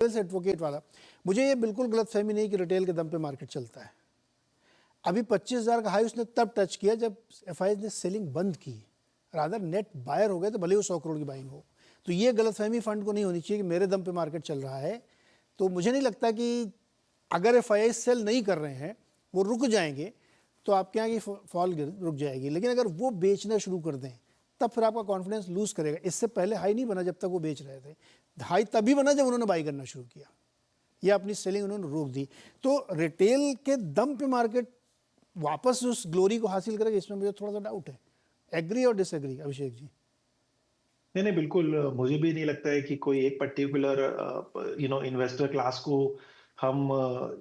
से एडवोकेट वाला, मुझे ये बिल्कुल गलतफहमी नहीं कि रिटेल के दम पे मार्केट चलता है। अभी 25,000 का हाई उसने तब टच किया जब एफआईज ने सेलिंग बंद की, रादर नेट बायर हो गए, तो भले वो 100 करोड़ की बाइंग हो। तो ये गलतफहमी फंड को नहीं होनी चाहिए कि मेरे दम पे मार्केट चल रहा है। तो मुझे नहीं लगता कि अगर एफआईज सेल नहीं कर रहे हैं, वो रुक जाएंगे, तो आपके यहाँ की फॉल रुक जाएगी। लेकिन अगर वो बेचना शुरू कर दें, तब फिर आपका कॉन्फिडेंस लूज करेगा। इससे पहले हाई नहीं बना जब तक वो बेच रहे थे, हाई तभी बना जब उन्होंने बाई करना शुरू किया, या अपनी सेलिंग उन्होंने रोक दी। तो रिटेल के दम पे मार्केट वापस उस ग्लोरी को हासिल करेगा, इसमें मुझे थोड़ा सा डाउट है। एग्री और डिसएग्री अभिषेक जी? नहीं नहीं, बिल्कुल मुझे भी नहीं लगता है कि कोई एक पर्टिकुलर इन्वेस्टर क्लास को हम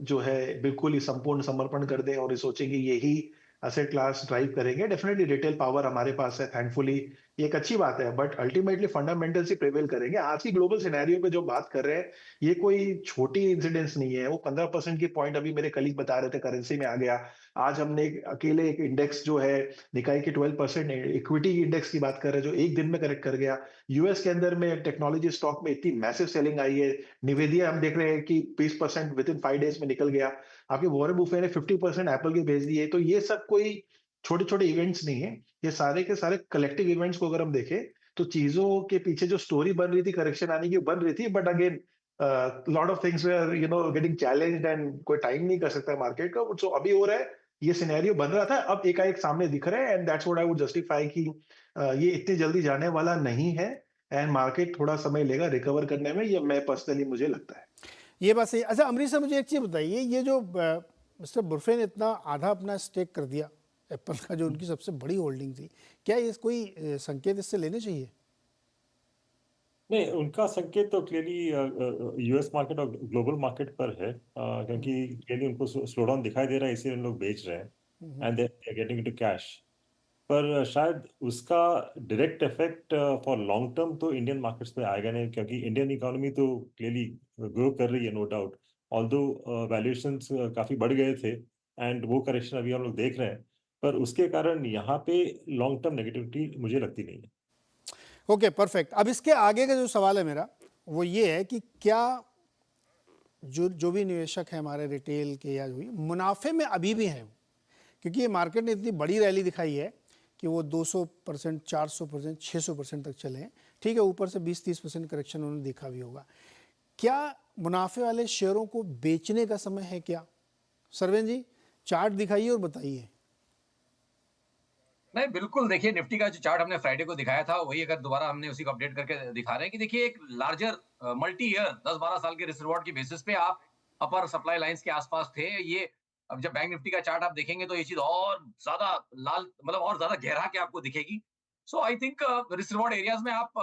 जो है बिल्कुल ही संपूर्ण समर्पण कर दें और ये सोचें कि यही असेट क्लास ड्राइव करेंगे। डेफिनेटली रिटेल पावर हमारे पास है, थैंकफुली, ये एक अच्छी बात है, but ultimately fundamentals he prevail करेंगे। आज की ग्लोबल सिनेरियो पे जो बात कर रहे हैं, ये कोई छोटी इंसिडेंस नहीं है। वो 15% की पॉइंट अभी मेरे कलीग बता रहे थे करेंसी में आ गया। आज हमने अकेले एक इंडेक्स जो है निकाई के 12% इक्विटी इंडेक्स की बात कर रहे हैं, जो एक दिन में करेक्ट कर गया। यूएस के अंदर में टेक्नोलॉजी स्टॉक में इतनी मैसिव सेलिंग आई है। निवेदिया हम देख रहे हैं कि 20% विद इन 5 डेज में निकल गया। आपके वॉरेन बुफे ने 50% एप्पल के भेज दिए। तो ये सब कोई छोटे छोटे इवेंट्स नहीं है, ये सारे के सारे कलेक्टिव इवेंट्स को अगर हम देखें तो चीजों के पीछे जो स्टोरी बन रही थी करेक्शन आने की, बन रही थी, but again lot of things were getting challenged and कोई टाइम नहीं कर सकता मार्केट का। सो अभी हो रहा है, ये सिनेरियो बन रहा था, अब एकाएक सामने दिख रहा है, and that's what I would justify कि ये इतनी जल्दी जाने वाला नहीं है, एंड मार्केट थोड़ा समय लेगा रिकवर करने में, ये मैं पर्सनली मुझे लगता है। ये बात सही। अच्छा अमरीश सर, मुझे एक चीज़ बताइए, ये जो मिस्टर बुर्फे ने इतना आधा अपना स्टेक कर दिया एप्पल का, जो उनकी सबसे बड़ी होल्डिंग थी, क्या ये कोई संकेत इससे लेने चाहिए? नहीं, उनका संकेत तो क्लियरली यूएस मार्केट और ग्लोबल मार्केट पर है, क्योंकि क्लियरली उनको स्लो डाउन दिखाई दे रहा है, इसलिए उन लोग बेच रहे हैं and they are getting into cash. पर शायद उसका direct effect for long term तो इंडियन मार्केट्स में आएगा नहीं, क्योंकि इंडियन इकोनॉमी तो क्लियरली ग्रो कर रही है, नो डाउट। ऑल्दो वैल्यूएशंस काफ़ी बढ़ गए थे एंड वो करेक्शन अभी हम लोग देख रहे हैं, पर उसके कारण यहाँ पे लॉन्ग टर्म नेगेटिविटी मुझे लगती नहीं है। Okay, perfect. अब इसके आगे का जो सवाल है मेरा, वो ये है कि क्या जो भी निवेशक है हमारे रिटेल के या जो भी मुनाफे में अभी भी हैं, क्योंकि ये मार्केट ने इतनी बड़ी रैली दिखाई है कि वो 200%, 400%, 600% तक चले हैं। ठीक है, ऊपर से 20-30% करेक्शन उन्होंने देखा भी होगा। क्या मुनाफे वाले शेयरों को बेचने का समय है क्या? सरवेन जी, चार्ट दिखाइए और बताइए। नहीं, बिल्कुल। देखिए, निफ्टी का जो चार्ट हमने फ्राइडे को दिखाया था, वही अगर दोबारा हमने उसी को अपडेट करके दिखा रहे हैं कि देखिए एक लार्जर मल्टी ईयर 10-12 साल के रिस्क रिवॉर्ड की बेसिस पे आप अपर सप्लाई लाइंस के आसपास थे। ये अब जब बैंक निफ्टी का चार्ट आप देखेंगे तो ये चीज और ज्यादा लाल, मतलब और ज्यादा गहरा के आपको दिखेगी। So I think risk reward areas में आप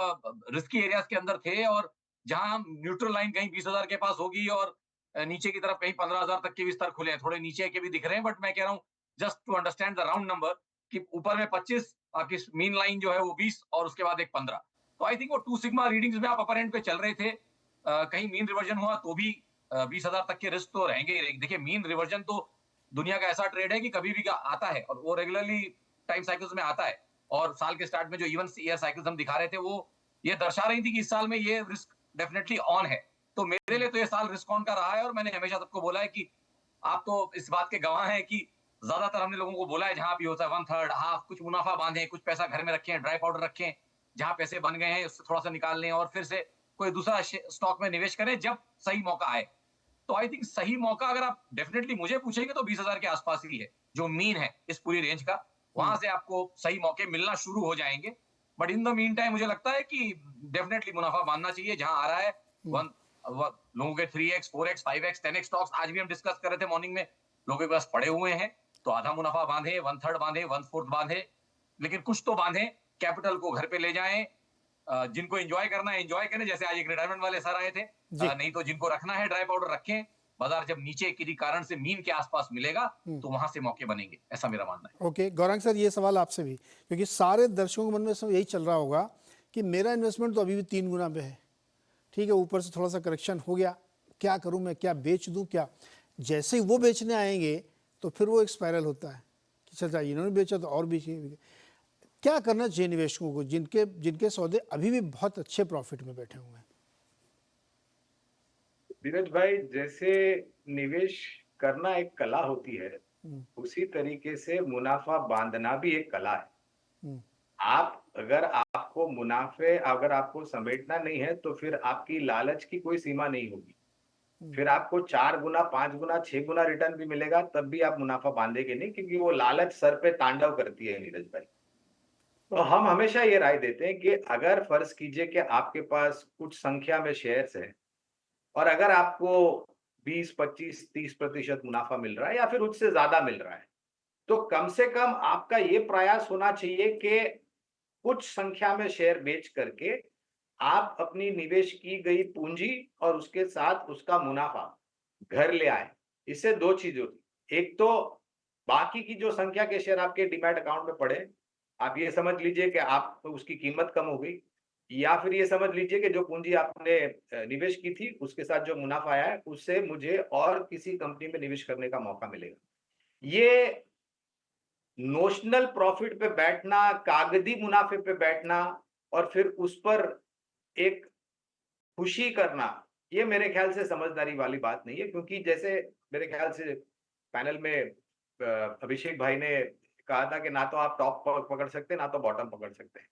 रिस्की एरियाज के अंदर थे, और जहां न्यूट्रल लाइन कहीं 20,000 के पास होगी और नीचे की तरफ कहीं 15,000 तक के भी स्तर खुले हैं, थोड़े नीचे के भी दिख रहे हैं। बट मैं कह रहा हूँ, just to understand the round number, कि ऊपर में 25, आपकी मीन लाइन जो है वो 20, और उसके बाद एक 15। तो आई थिंक वो 2 सिग्मा रीडिंग्स में आप अपर एंड पे चल रहे थे। कहीं मीन रिवर्जन हुआ तो भी 20,000 तक के रिस्क तो रहेंगे ही रहेंगे। देखिए, मीन रिवर्जन तो दुनिया का ऐसा ट्रेड है कि कभी भी आता है, और वो रेगुलरली टाइम साइकिल्स में आता है। और साल के स्टार्ट में जो इवन ईयर साइकिल्स हम दिखा रहे थे, वो ये दर्शा रही थी कि इस साल में ये रिस्क डेफिनेटली ऑन है। तो मेरे लिए तो ये साल रिस्क ऑन का रहा है, और मैंने हमेशा सबको बोला है कि आप तो इस बात के गवाह हैं कि ज्यादातर हमने लोगों को बोला है, जहां भी होता है 1/3 हाफ, कुछ मुनाफा बांधे, कुछ पैसा घर में रखें, ड्राई पाउडर रखें, जहां पैसे बन गए हैं उससे थोड़ा सा निकाल लें और फिर से कोई दूसरा स्टॉक में निवेश करें जब सही मौका आए। तो आई थिंक सही मौका अगर आप डेफिनेटली मुझे पूछेंगे तो 20,000 के आसपास ही है, जो मीन है इस पूरी रेंज का। वहां से आपको सही मौके मिलना शुरू हो जाएंगे। But in the mean time मुझे लगता है कि डेफिनेटली मुनाफा बांधना चाहिए जहां आ रहा है। वन लोगों के 3x, 4x, 5x, 10x stocks आज भी हम डिस्कस कर रहे थे मॉर्निंग में, लोगों के पास पड़े हुए हैं। तो आधा मुनाफा बांधे, 1/3 बांधे, 1/4 बांधे, लेकिन कुछ तो बांधे, कैपिटल को घर पे ले जाएं। जिनको एंजॉय करना है एंजॉय करें, जैसे आज एक रिटायरमेंट वाले सर आए थे। नहीं तो जिनको रखना है ड्राई पाउडर रखें। बाजार जब नीचे किसी कारण से मीन के आसपास मिलेगा तो वहां से मौके बनेंगे, ऐसा मेरा मानना है। ओके, गौरांग सर, ये सवाल आपसे भी, क्योंकि सारे दर्शकों के मन में सब यही चल रहा होगा कि मेरा इन्वेस्टमेंट तो अभी भी 3 गुना पे है। ठीक है, ऊपर से थोड़ा सा करेक्शन हो गया, क्या करूं मैं, क्या बेच दूं क्या? जैसे ही वो बेचने आएंगे तो फिर वो एक स्पाइरल होता है कि चल इन्होंने बेचा तो और बेचिए। क्या करना चाहिए निवेशकों को जिनके जिनके सौदे अभी भी बहुत अच्छे प्रॉफिट में बैठे हुए हैं? धीरज भाई, जैसे निवेश करना एक कला होती है, हम्म, उसी तरीके से मुनाफा बांधना भी एक कला है। हम्म, अगर अगर आपको समेटना नहीं है, तो फिर आपकी लालच की कोई सीमा नहीं होगी। हम्म, फिर आपको 4 गुना, 5 गुना, 6 गुना रिटर्न भी मिलेगा, तब भी आप मुनाफा बांधेंगे नहीं, क्योंकि वो लालच सर पे तांडव करती है नीरज भाई। तो हम हमेशा ये राय देते हैं कि अगर फर्ज कीजिए कि आपके पास कुछ संख्या में शेयर्स हैं और अगर आपको 20, 25, 30% मुनाफा मिल रहा है या फिर उससे ज्यादा मिल रहा है, तो कम से कम आपका ये प्रयास होना चाहिए कि कुछ संख्या में शेयर बेच करके आप अपनी निवेश की गई पूंजी और उसके साथ उसका मुनाफा घर ले आए। इससे 2 चीज़ होती। एक तो बाकी की जो संख्या के शेयर आपके डीमैट अकाउंट में पड़े, आप ये समझ लीजिए कि आप उसकी कीमत कम हो गई, या फिर ये समझ लीजिए कि जो पूंजी आपने निवेश की थी, उसके साथ जो मुनाफा आया है, उससे मुझे और किसी कंपनी में निवेश करने का मौका मिलेगा। ये नोशनल प्रॉफिट पे बैठना, कागजी मुनाफे पे बैठना और फिर उस पर एक खुशी करना, ये मेरे ख्याल से समझदारी वाली बात नहीं है, क्योंकि जैसे मेरे ख्याल से पैनल में अभिषेक भाई ने कहा था कि ना तो आप टॉप पकड़ सकते हैं, ना तो बॉटम पकड़ सकते हैं।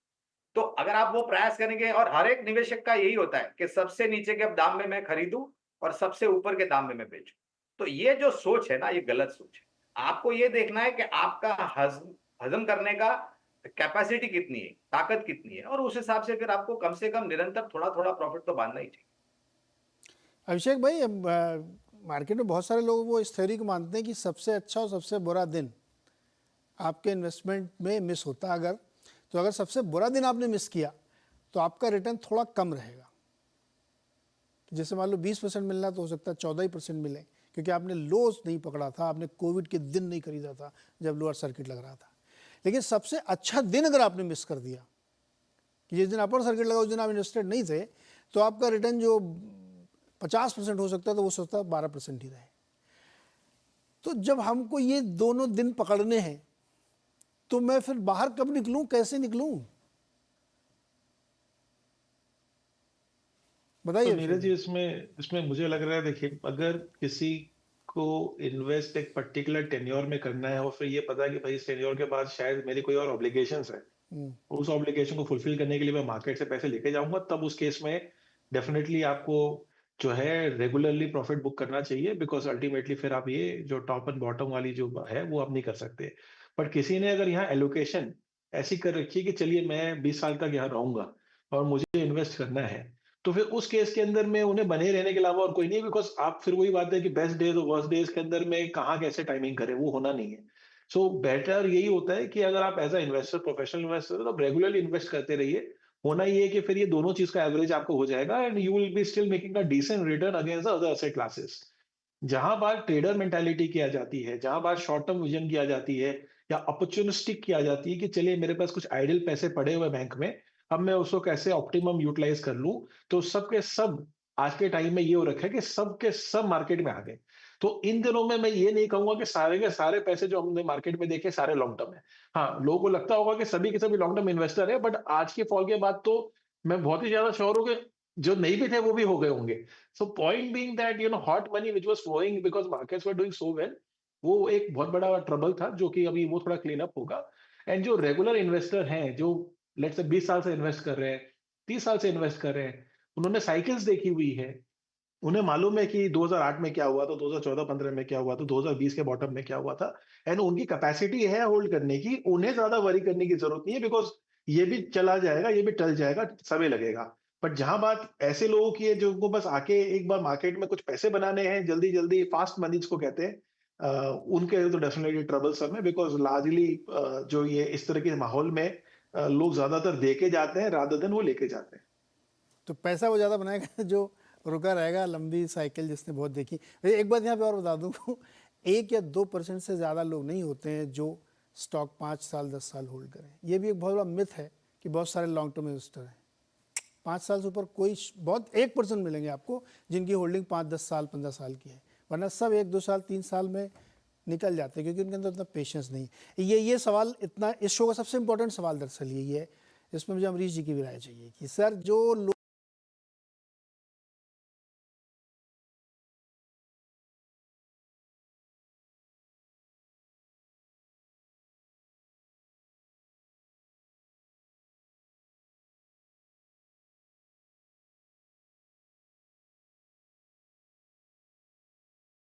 तो अगर आप वो प्रयास करेंगे, और हर एक निवेशक का यही होता है कि सबसे नीचे के दाम में मैं खरीदूं और सबसे ऊपर के दाम में मैं बेचूं। तो ये जो सोच है ना, ये गलत सोच है। आपको ये देखना है कि आपका हजम हजम करने का कैपेसिटी कितनी है, ताकत कितनी है, और उस हिसाब से फिर आपको कम से कम निरंतर थोड़ा-थोड़ा प्रॉफिट तो बाँधना ही चाहिए। अभिषेक भाई, अब मार्केट में बहुत सारे लोग वो इस थ्योरी को मानते हैं कि सबसे अच्छा और सबसे बुरा दिन आपके इन्वेस्टमेंट में मिस होता है। अगर सबसे बुरा दिन आपने मिस किया तो आपका रिटर्न थोड़ा कम रहेगा। जैसे मान लो 20% मिलना, तो हो सकता है 14% मिले, क्योंकि आपने लोस नहीं पकड़ा था, आपने कोविड के दिन नहीं खरीदा था जब लोअर सर्किट लग रहा था। लेकिन सबसे अच्छा दिन अगर आपने मिस कर दिया कि जिस दिन अपर सर्किट लगा उस दिन आप इन्वेस्टेड नहीं थे, तो आपका रिटर्न जो 50% हो सकता है, तो वो सोचता है 12% ही रहे। तो जब हमको ये दोनों दिन पकड़ने हैं, तो मैं फिर बाहर कब निकलूं, कैसे निकलूं? तो बताइए नीरज जी, अभिषेक इसमें इसमें मुझे लग रहा है, देखिए, अगर किसी को इन्वेस्ट एक पर्टिकुलर टेन्योर में करना है और फिर ये पता है कि भाई इस टेन्योर के बाद शायद मेरी कोई और ऑब्लिगेशंस है, जी। उस ऑब्लिगेशन को फुलफिल करने के लिए मैं मार्केट से पैसे लेके जाऊंगा, तब उस केस में डेफिनेटली आपको जो है रेगुलरली प्रॉफिट बुक करना चाहिए, बिकॉज अल्टीमेटली फिर आप ये जो टॉप एंड बॉटम वाली जो है वो आप नहीं कर सकते। बट किसी ने अगर यहाँ एलोकेशन ऐसी कर रखी है कि चलिए मैं 20 साल तक यहाँ रहूंगा और मुझे इन्वेस्ट करना है, तो फिर उस केस के अंदर में उन्हें बने रहने के अलावा और कोई नहीं, बिकॉज आप फिर वही बात है कि बेस्ट डेज और वर्स्ट डेज के अंदर में कहाँ कैसे टाइमिंग करें, वो होना नहीं है। सो बेटर यही होता है कि अगर आप as a investor, professional investor, तो आप रेगुलरली इन्वेस्ट करते रहिए। होना ये है कि फिर ये दोनों चीज का एवरेज आपको हो जाएगा and you will be still making a decent return against the other asset classes. जहां बात ट्रेडर मेंटालिटी की आ जाती है, जहां बात शॉर्ट टर्म विजन की आ जाती है, या अपॉर्चुनिस्टिक की आ जाती है कि चलिए मेरे पास कुछ आइडल पैसे पड़े हुए बैंक में, अब मैं उसको कैसे ऑप्टिमम यूटिलाइज कर लूं, तो सब के सब आज के टाइम में ये हो रखा है कि सब के सब मार्केट में आ गए। तो इन दिनों में मैं ये नहीं कहूंगा कि सारे के सारे पैसे जो हमने मार्केट में देखे सारे लॉन्ग टर्म है। हाँ, लोगों को लगता होगा कि सभी के सभी लॉन्ग टर्म इन्वेस्टर है, बट आज के फॉल के बाद तो मैं बहुत ही ज्यादा श्योर हूँ कि जो नहीं भी थे वो भी हो गए होंगे। So point being that hot money which was flowing because markets were doing so well, वो एक बहुत बड़ा ट्रबल था जो कि अभी वो थोड़ा क्लीन अप होगा। एंड जो रेगुलर इन्वेस्टर हैं, जो लेट्स से 20 साल से इन्वेस्ट कर रहे हैं, 30 साल से इन्वेस्ट कर रहे हैं, उन्होंने साइकिल्स देखी हुई है, उन्हें मालूम है कि 2008 में क्या हुआ था, 2014-15 में क्या हुआ था, 2020 के बॉटम में क्या हुआ था, एंड उनकी कैपेसिटी है होल्ड करने की। उन्हें ज्यादा वरी करने की जरूरत नहीं है, बिकॉज ये भी चला जाएगा, ये भी टल जाएगा, समय लगेगा। बट जहां बात ऐसे लोगों की है जो उनको बस आके एक बार मार्केट में कुछ पैसे बनाने हैं जल्दी जल्दी, फास्ट मनी जिसको कहते हैं, उनके लिए तो डेफिनेटली ट्रबल सब है, बिकॉज लार्जली जो ये इस तरह के माहौल में लोग ज्यादातर दे के जाते हैं रादर देन वो लेके जाते हैं। तो पैसा वो ज़्यादा बनाएगा जो रुका रहेगा। लंबी साइकिल जिसने बहुत देखी। एक बात यहाँ पे और बता दूँ, 1 या 2% से ज़्यादा लोग नहीं होते हैं जो स्टॉक 5 साल 10 साल होल्ड करें। ये भी एक बहुत बड़ा मिथ है कि बहुत सारे लॉन्ग टर्म इन्वेस्टर हैं। 5 साल से ऊपर कोई, बहुत 1% मिलेंगे आपको जिनकी होल्डिंग 5-10 साल 15 साल की है, वरना सब 1-2 साल 3 साल में निकल जाते हैं, क्योंकि उनके अंदर उतना पेशेंस नहीं है। ये सवाल इतना, इस शो का सबसे इंपॉर्टेंट सवाल दरअसल यही है, इसमें मुझे अमरीश जी की भी राय चाहिए कि सर जो